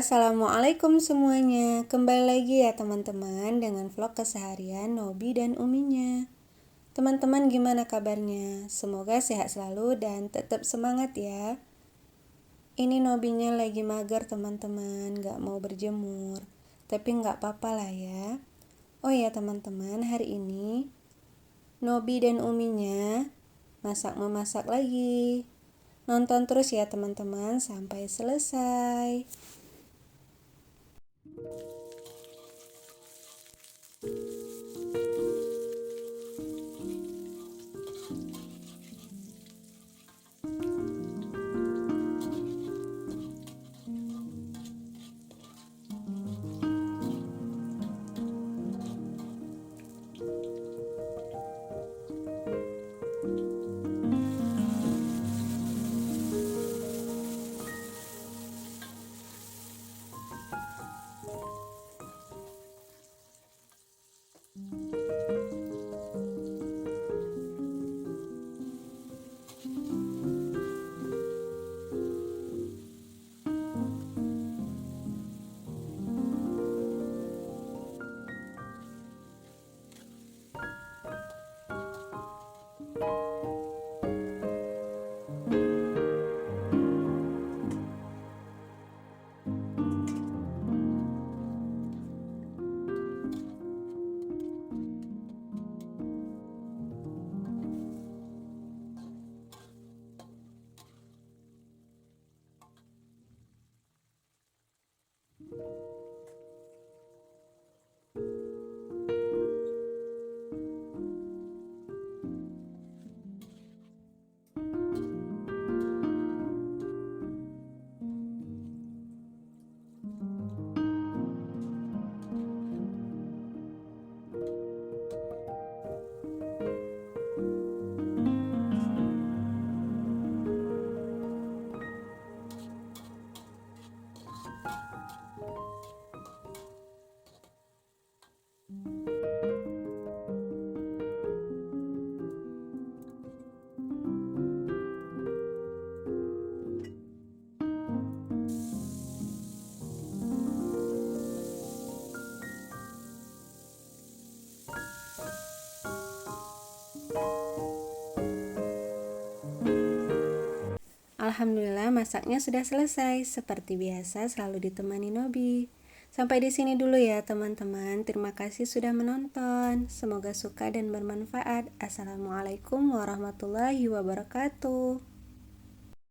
Assalamualaikum semuanya. Kembali lagi ya teman-teman dengan vlog keseharian Nobi dan Uminya. Teman-teman gimana kabarnya? Semoga sehat selalu dan tetap semangat ya. Ini Nobinya lagi mager teman-teman, gak mau berjemur. Tapi gak apa-apa lah ya. Oh ya teman-teman, hari ini Nobi dan Uminya masak-memasak lagi. Nonton terus ya teman-teman sampai selesai. Alhamdulillah masaknya sudah selesai. Seperti biasa selalu ditemani Nobi. Sampai di sini dulu ya teman-teman. Terima kasih sudah menonton. Semoga suka dan bermanfaat. Assalamualaikum warahmatullahi wabarakatuh.